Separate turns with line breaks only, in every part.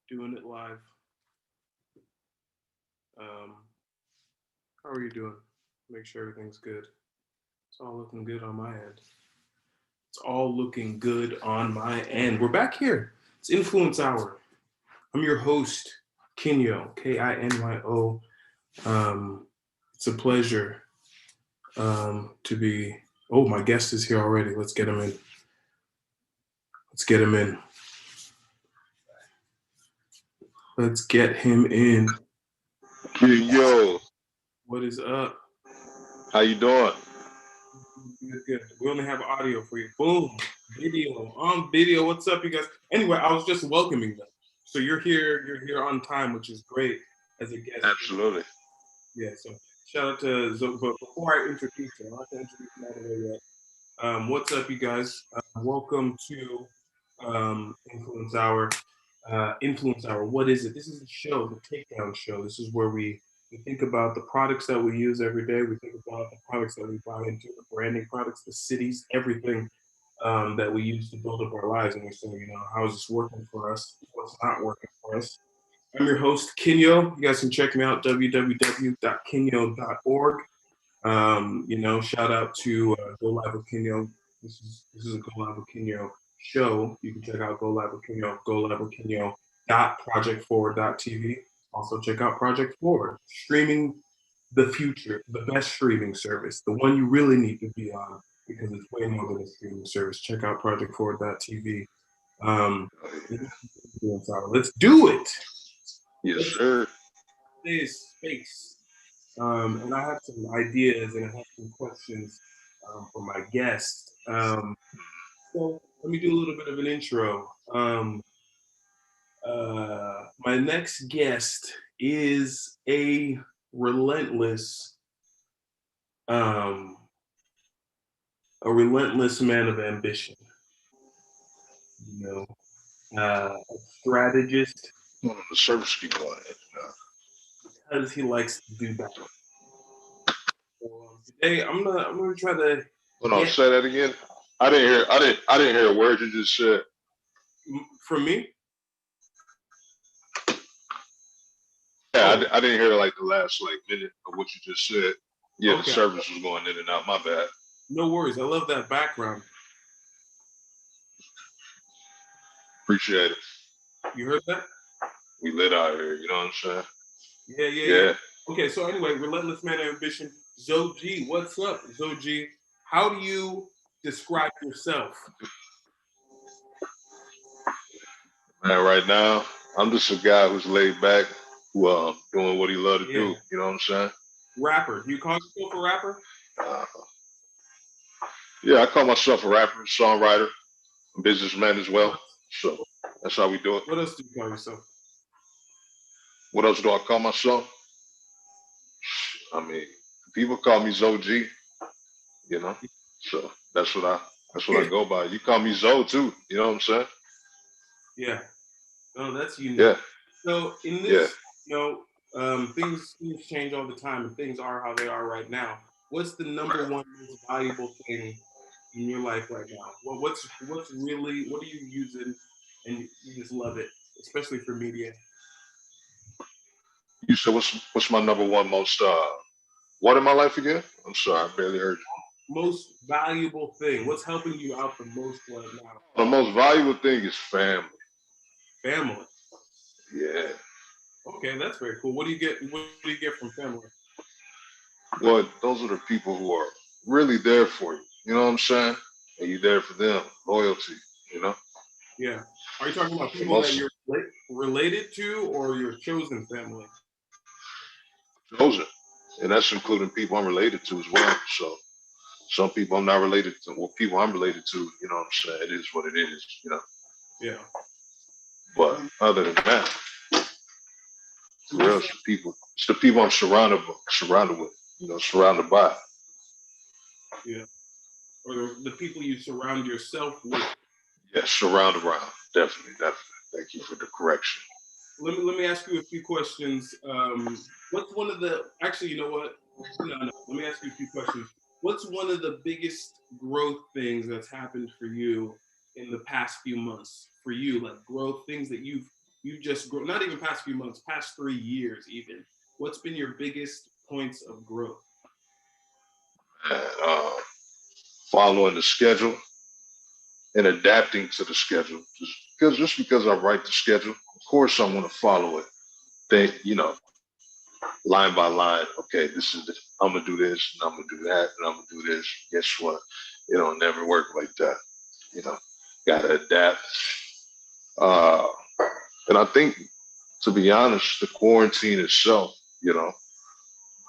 Doing it live. Um, how are you doing? Make sure everything's good. It's all looking good on my end. It's all looking good on my end. We're back here. It's Influence Hour. I'm your host, Kinyo, Kinyo. It's a pleasure to be. Oh, my guest is here already. Let's get him in. Let's get him in. Let's get him in.
Yo,
What is up?
how you doing?
Good, good. We only have audio for you. Boom. Video. On video. What's up, you guys? Anyway, I was just welcoming them. So you're here on time, which is great as a guest.
Absolutely.
Yeah, so shout out to Zoe. But before I introduce you, I'm not gonna introduce him all the way yet. What's up, you guys? Welcome to Influence Hour. Influence Hour. What is it? This is a show, the takedown show. This is where we think about the products that we use every day. We think about the products that we buy into, the branding products, the cities, everything that we use to build up our lives. And we say, how is this working for us? What's not working for us? I'm your host, Kinyo. You guys can check me out, www.kinyo.org. Shout out to Go Live with Kinyo. This is a Go Live with Kinyo show. You can check out Go Live with Kinyo, Go Live with Kinyo .projectforward.tv. Also check out Project Forward, streaming the future, the best streaming service, the one you really need to be on because it's way more than a streaming service. Check out projectforward.tv. Um, let's do it.
Yes,
Let's
sir.
this space. And I have some ideas and I have some questions for my guest. So let me do a little bit of an intro. My next guest is um, a relentless man of ambition. You a strategist
One of the service keep going.
because he likes to do that. So today I'm gonna try to
Hold on,
get
say that again. I didn't hear a word you just said.
from me.
Yeah,
Oh,
I didn't hear like the last like minute of what you just said. Yeah, the
okay.
service was going in and out. My bad.
No worries. I love that background.
Appreciate it.
You heard that?
We lit out here. You know what I'm saying?
Yeah, yeah, yeah.
Yeah.
Okay, so anyway, relentless man of ambition. Zoji, what's up, Zoji? How do you describe yourself?
Man, right now I'm just a guy who's laid back, who doing what he love to
Yeah,
do. You know what I'm saying?
rapper. Do you call yourself a rapper?
Uh, yeah, I call myself a rapper, songwriter, businessman as well.
What?
So that's how we do it.
What else do you call yourself?
What else do I call myself? I mean, people call me Zoe G, you know. So that's what I go by. You call me Zoe too, you know what I'm saying?
Yeah. No, that's unique.
Yeah,
So in
yeah.
this, things change all the time, and things are how they are right now. What's the number
Right.
one most valuable thing in your life right now? What's really what are you using, and you just love it, especially for media.
You said what's my number one most what in my life again? I'm sorry, I barely heard you.
Most valuable thing. What's helping you out the most right now?
The most valuable thing is family.
Family.
Yeah.
Okay, that's very cool. What do you get? What do you get from family?
Well, those are the people who are really there for you. You know what I'm saying? And you there for them. Loyalty, you know?
Yeah. Are you talking about
So
people that
most
you're related to, or your chosen family?
chosen. And that's including people I'm related to as well. So some people I'm not related to, well, people I'm related to, you know what I'm saying? It is what it is, you know.
Yeah.
But
Um,
other than that, for
would you
real,
say?
it's the people I'm surrounded with, you know, surrounded by.
Yeah. Or the people you surround yourself with?
Yeah, surrounded around. Definitely, definitely. Thank you for the correction.
Let me ask you a few questions. What's one of the actually? You know what? No, no. Let me ask you a few questions. What's one of the biggest growth things that's happened for you in the past few months? For you, like growth things that you've you just grow, not even past few months, past 3 years even. What's been your biggest points of growth?
And following the schedule and adapting to the schedule. Just because I write the schedule, of course I want to follow it. Think, line by line. Okay, this is I'm gonna do this, and I'm gonna do that, and I'm gonna do this. Guess what? It don't never work like that. You know, gotta adapt. Uh, and I think, to be honest, the quarantine itself,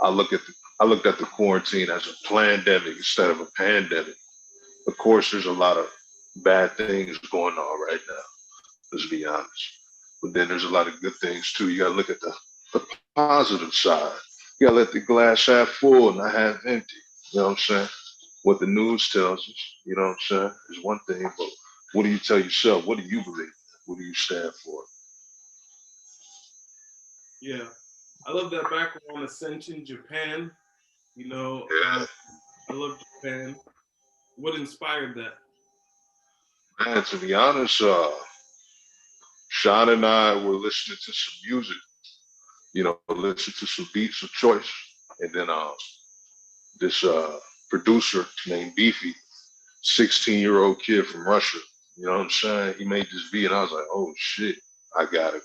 I look at the, I looked at the quarantine as a pandemic instead of a pandemic. Of course, there's a lot of bad things going on right now. Let's be honest. But then there's a lot of good things too. You gotta look at the positive side. You gotta let the glass half full, not half empty. You know what I'm saying? What the news tells us, you know what I'm saying, is one thing, but what do you tell yourself? What do you believe? What do you stand for?
Yeah, I love that background. Ascension Japan. You know,
Yeah,
I love Japan. What inspired that?
man, to be honest, Sean and I were listening to some music, listening to some beats of choice. And then this producer named Beefy, 16-year-old kid from Russia. You know what I'm saying? He made this beat, and I was like, "Oh shit, I gotta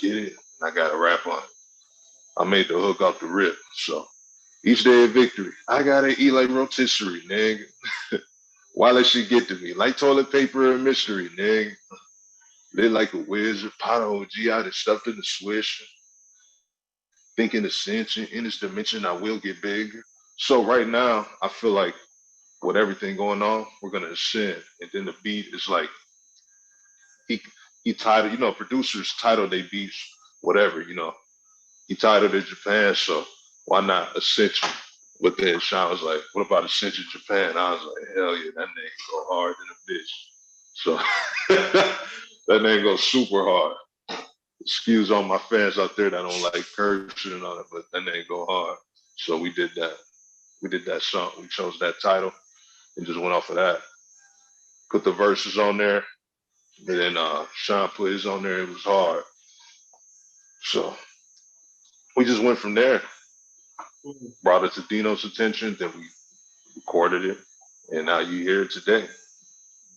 get it, and I gotta rap on it." I made the hook off the rip. So each day of victory, I gotta eat like rotisserie, nigga. Why let she get to me? Like toilet paper and mystery, nigga. Lit like a wizard, pot of OG, I just stuffed in the swish. Thinking ascension in this dimension, I will get bigger. So right now, I feel like with everything going on, we're gonna ascend. And then the beat is like he he titled, producers title they beats whatever, he titled it Japan, so why not Ascension? But then Sean was like, "What about Ascension Japan?" I was like, "Hell yeah, that nigga go hard than a bitch." So that nigga goes super hard. Excuse all my fans out there that don't like cursing and all that, but that nigga go hard. So we did that. We did that song. We chose that title and just went off of that. Put the verses on there, and then Sean put his on there. It was hard. So we just went from there.
Mm.
Brought it to Dino's attention. Then we recorded it, and now you hear it today.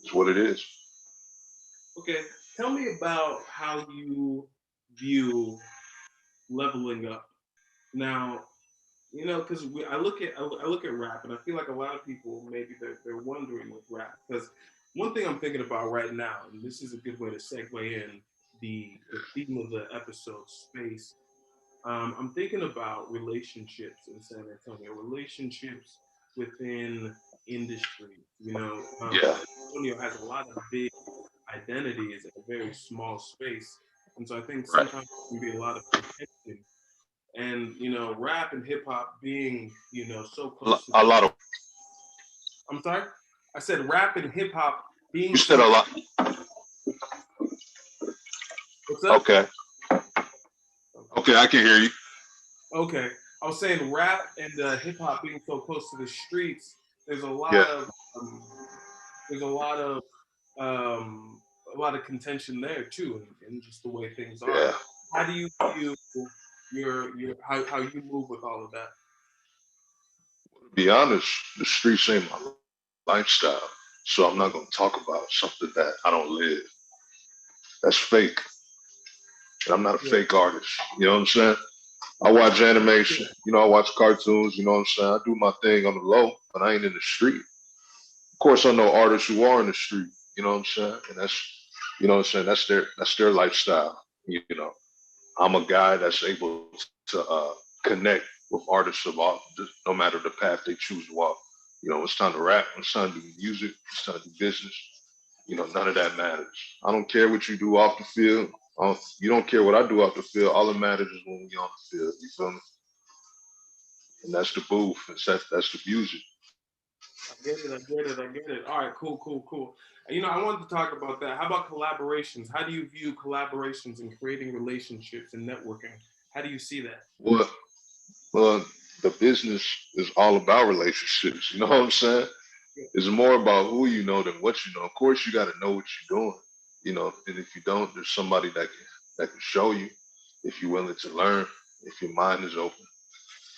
It's what it is.
Okay, tell me about how you view leveling up. Now, because I look at rap, and I feel like a lot of people maybe they're wondering with rap. Because one thing I'm thinking about right now, and this is a good way to segue in the theme of the episode, space. I'm thinking about relationships in San Antonio, relationships within industry.
Yeah,
San Antonio has a lot of big identities in a very small space, and so I think
right.
sometimes there can be a lot of contention. And rap and hip hop being so close to.
A lot of
I'm sorry, I said rap and hip hop
you
being
said
so.
a lot.
What's up?
Okay, okay, I can hear you.
Okay, I was saying rap and hip hop being so close to the streets. There's a
Yeah,
lot of um, there's um, a lot of contention there too, and just the way things are.
yeah.
How do you view your how you move with all of that?
To be honest, the streets ain't my lifestyle, so I'm not gonna talk about something that I don't live. That's fake, and I'm not a
Yeah,
fake artist. You know what I'm saying? I watch animation. I watch cartoons. You know what I'm saying? I do my thing on the low, but I ain't in the street. Of course, I know artists who are in the street. You know what I'm saying? And what I'm saying. That's their lifestyle. I'm a guy that's able to connect with artists of all, no matter the path they choose to walk. It's time to rap. It's time to do music. It's time to do business. None of that matters. I don't care what you do off the field. You don't care what I do off the field. All that matters is when we on the field. You feel me? And that's the booth. That's the music.
I get it. I get it. I get it. All right, cool, cool, cool. I wanted to talk about that. How about collaborations? How do you view collaborations and creating relationships and networking? How do you see that?
Well, well, the business is all about relationships. You know what I'm saying?
Yeah.
It's more about who you know than what you know. Of course, you got to know what you're doing. And if you don't, there's somebody that can. that can show you if you're willing to learn, if your mind is open.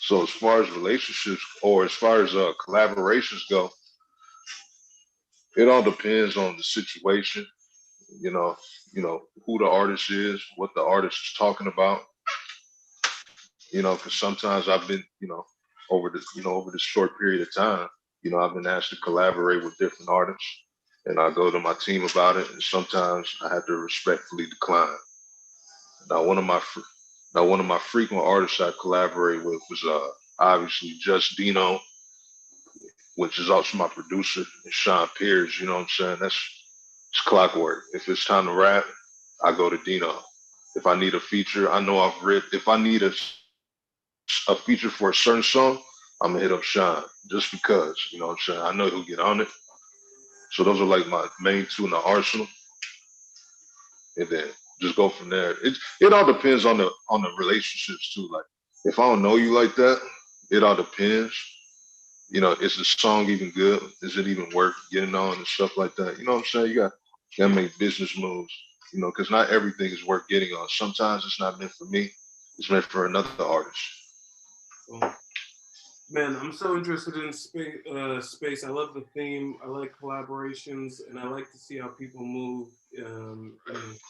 So as far as relationships or as far as collaborations go, it all depends on the situation. You know, who the artist is, what the artist is talking about. Because sometimes I've been, over this short period of time, I've been asked to collaborate with different artists, and I go to my team about it, and sometimes I have to respectfully decline. Now, one of my frequent artists I collaborate with was obviously Just Dino, which is also my producer, and Sean Pierce. You know what I'm saying? It's clockwork. If it's time to rap, I go to Dino. If I need a feature, I know I've read. If I need a feature for a certain song, I'm gonna hit up Sean just because. You know what I'm saying? I know he'll get on it. So those are like my main two in the arsenal, and then just go from there. It all depends on the relationships too. Like if I don't know you like that, it all depends. Is the song even good? Is it even worth getting on and stuff like that? You know what I'm saying? You gotta make business moves. Because not everything is worth getting on. Sometimes it's not meant for me. It's meant for another artist.
Well, man, I'm so interested in space. Space. I love the theme. I like collaborations, and I like to see how people move in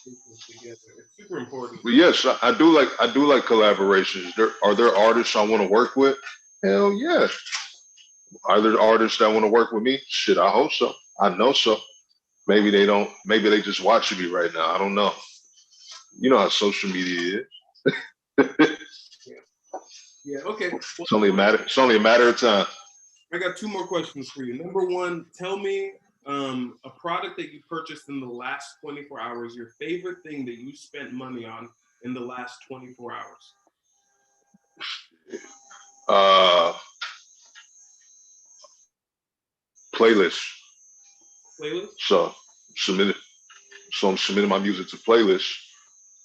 spaces together. It's super important.
But yes, I do like collaborations. There artists I want to work with? Hell yeah. Are there artists that want to work with me? Shit, I hope so. I know so. Maybe they don't. Maybe they just watching me right now. I don't know. You know how social media is.
Yeah. Yeah. Okay. Well,
It's only a matter. It's only a matter of time.
I got two more questions for you. Number one, tell me a product that you purchased in the last 24 hours. Your favorite thing that you spent money on in the last 24 hours.
Uh, Playlist.
Playlist.
So submitted. So I'm submitting my music to playlists.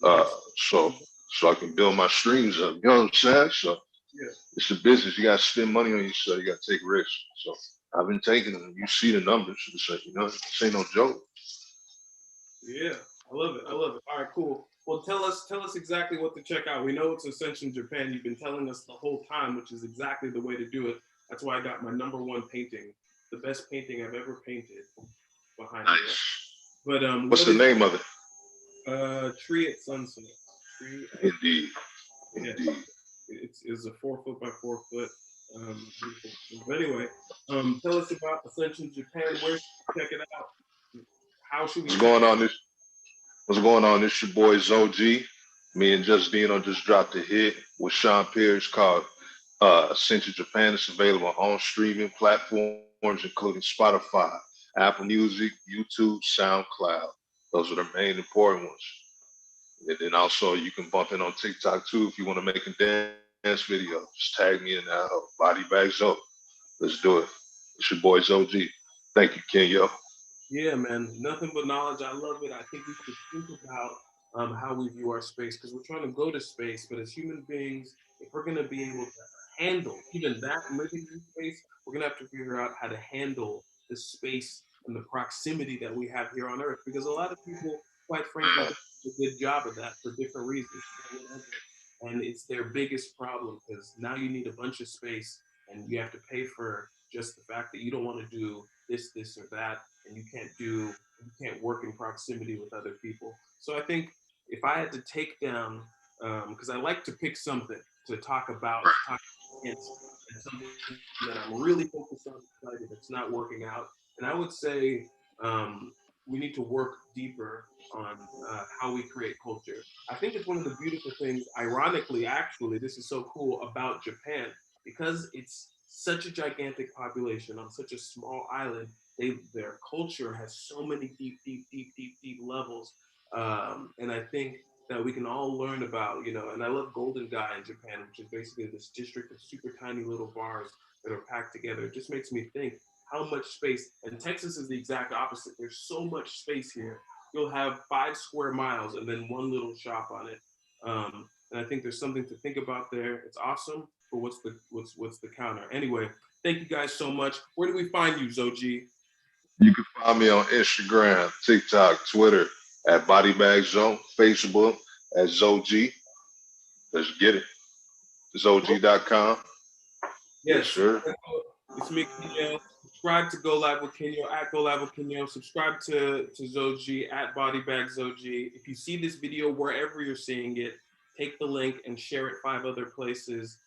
Uh,
Nice.
so so I can build my streams up. You know what I'm saying? So
Yeah.
it's a business. You gotta spend money on yourself. You gotta take risks. So I've been taking them. You see the numbers. It's like, this ain't no joke.
Yeah, I love it. I love it. All right, cool. Well, tell us exactly what to check out. We know it's Ascension Japan. You've been telling us the whole time, which is exactly the way to do it. That's why I got my number one painting, the best painting I've ever painted, behind me. Right?
Nice.
But
What's
what
the
is
name of it?
Tree at Sunset? Tree at
Indeed.
Yeah.
Indeed.
It's a 4 foot by 4 foot. Beautiful. But anyway, tell us about Ascension Japan. Where should we check it out? How should we
What's
check
going
it
on? What's going on? It's your boy Zoe. Me and Just Dino just dropped a hit with Sean Pierce called Ascension Japan. It's available on streaming platforms, including Spotify, Apple Music, YouTube, SoundCloud. Those are the main important ones. And then also you can bump in on TikTok too if you want to make a dance video. Just tag me in that body bags up. Let's do it. It's your boy Zoe. Thank you, Kinyo.
Yeah, man, nothing but knowledge. I love it. I think we should think about how we view our space because we're trying to go to space. But as human beings, if we're going to be able to handle even that living in space, we're going to have to figure out how to handle the space and the proximity that we have here on Earth. Because a lot of people, quite frankly, don't do a good job of that for different reasons, whatever. And it's their biggest problem because now you need a bunch of space and you have to pay for just the fact that you don't want to do this, or that, and you can't work in proximity with other people. So I think if I had to take down, because I like to pick something to talk about, to talk against, and something that I'm really focused on, excited that's not working out, and I would say we need to work deeper on how we create culture. I think it's one of the beautiful things, ironically, actually, this is so cool about Japan because it's such a gigantic population on such a small island. Their culture has so many deep levels, and I think that we can all learn about, And I love Golden Guy in Japan, which is basically this district of super tiny little bars that are packed together. It just makes me think how much space. And Texas is the exact opposite. There's so much space here. You'll have 5 square miles and then one little shop on it. And I think there's something to think about there. It's awesome, but what's the counter? Anyway, thank you guys so much. Where do we find you, Zoji?
You can find me on Instagram, TikTok, Twitter at Body Bag Zone, Facebook at Zoji. Let's get it. Zoji.com. Yes,
Yes,
sir.
it's me, Kinyo. Subscribe to Go Live with Kinyo at Go Live with Kinyo. Subscribe to Zoji at Body Bag Zoji. If you see this video wherever you're seeing it, take the link and share it 5 other places.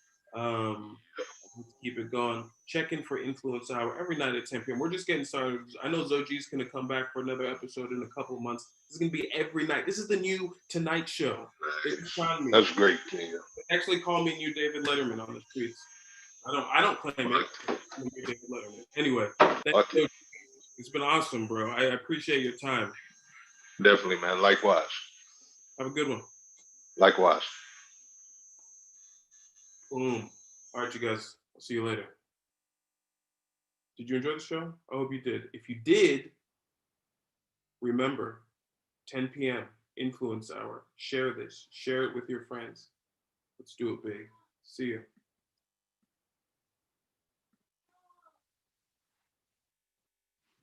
Let's keep it going. Check in for Influence Hour every night at 10 p.m. We're just getting started. I know Zoji's going to come back for another episode in a couple of months. This is going to be every night. This is the new Tonight Show. They
Nice.
found me.
That's great, Kenya.
They actually call me new David Letterman on the streets. I don't claim it.
Like,
I'm new David Letterman. Anyway,
like it.
it's been awesome, bro. I appreciate your time.
Definitely, man. Likewise.
Have a good one.
Likewise.
Boom. All right, you guys. I'll see you later. Did you enjoy the show? I hope you did. If you did, remember 10 p.m. Influence Hour. Share this. Share it with your friends. Let's do it big. See you.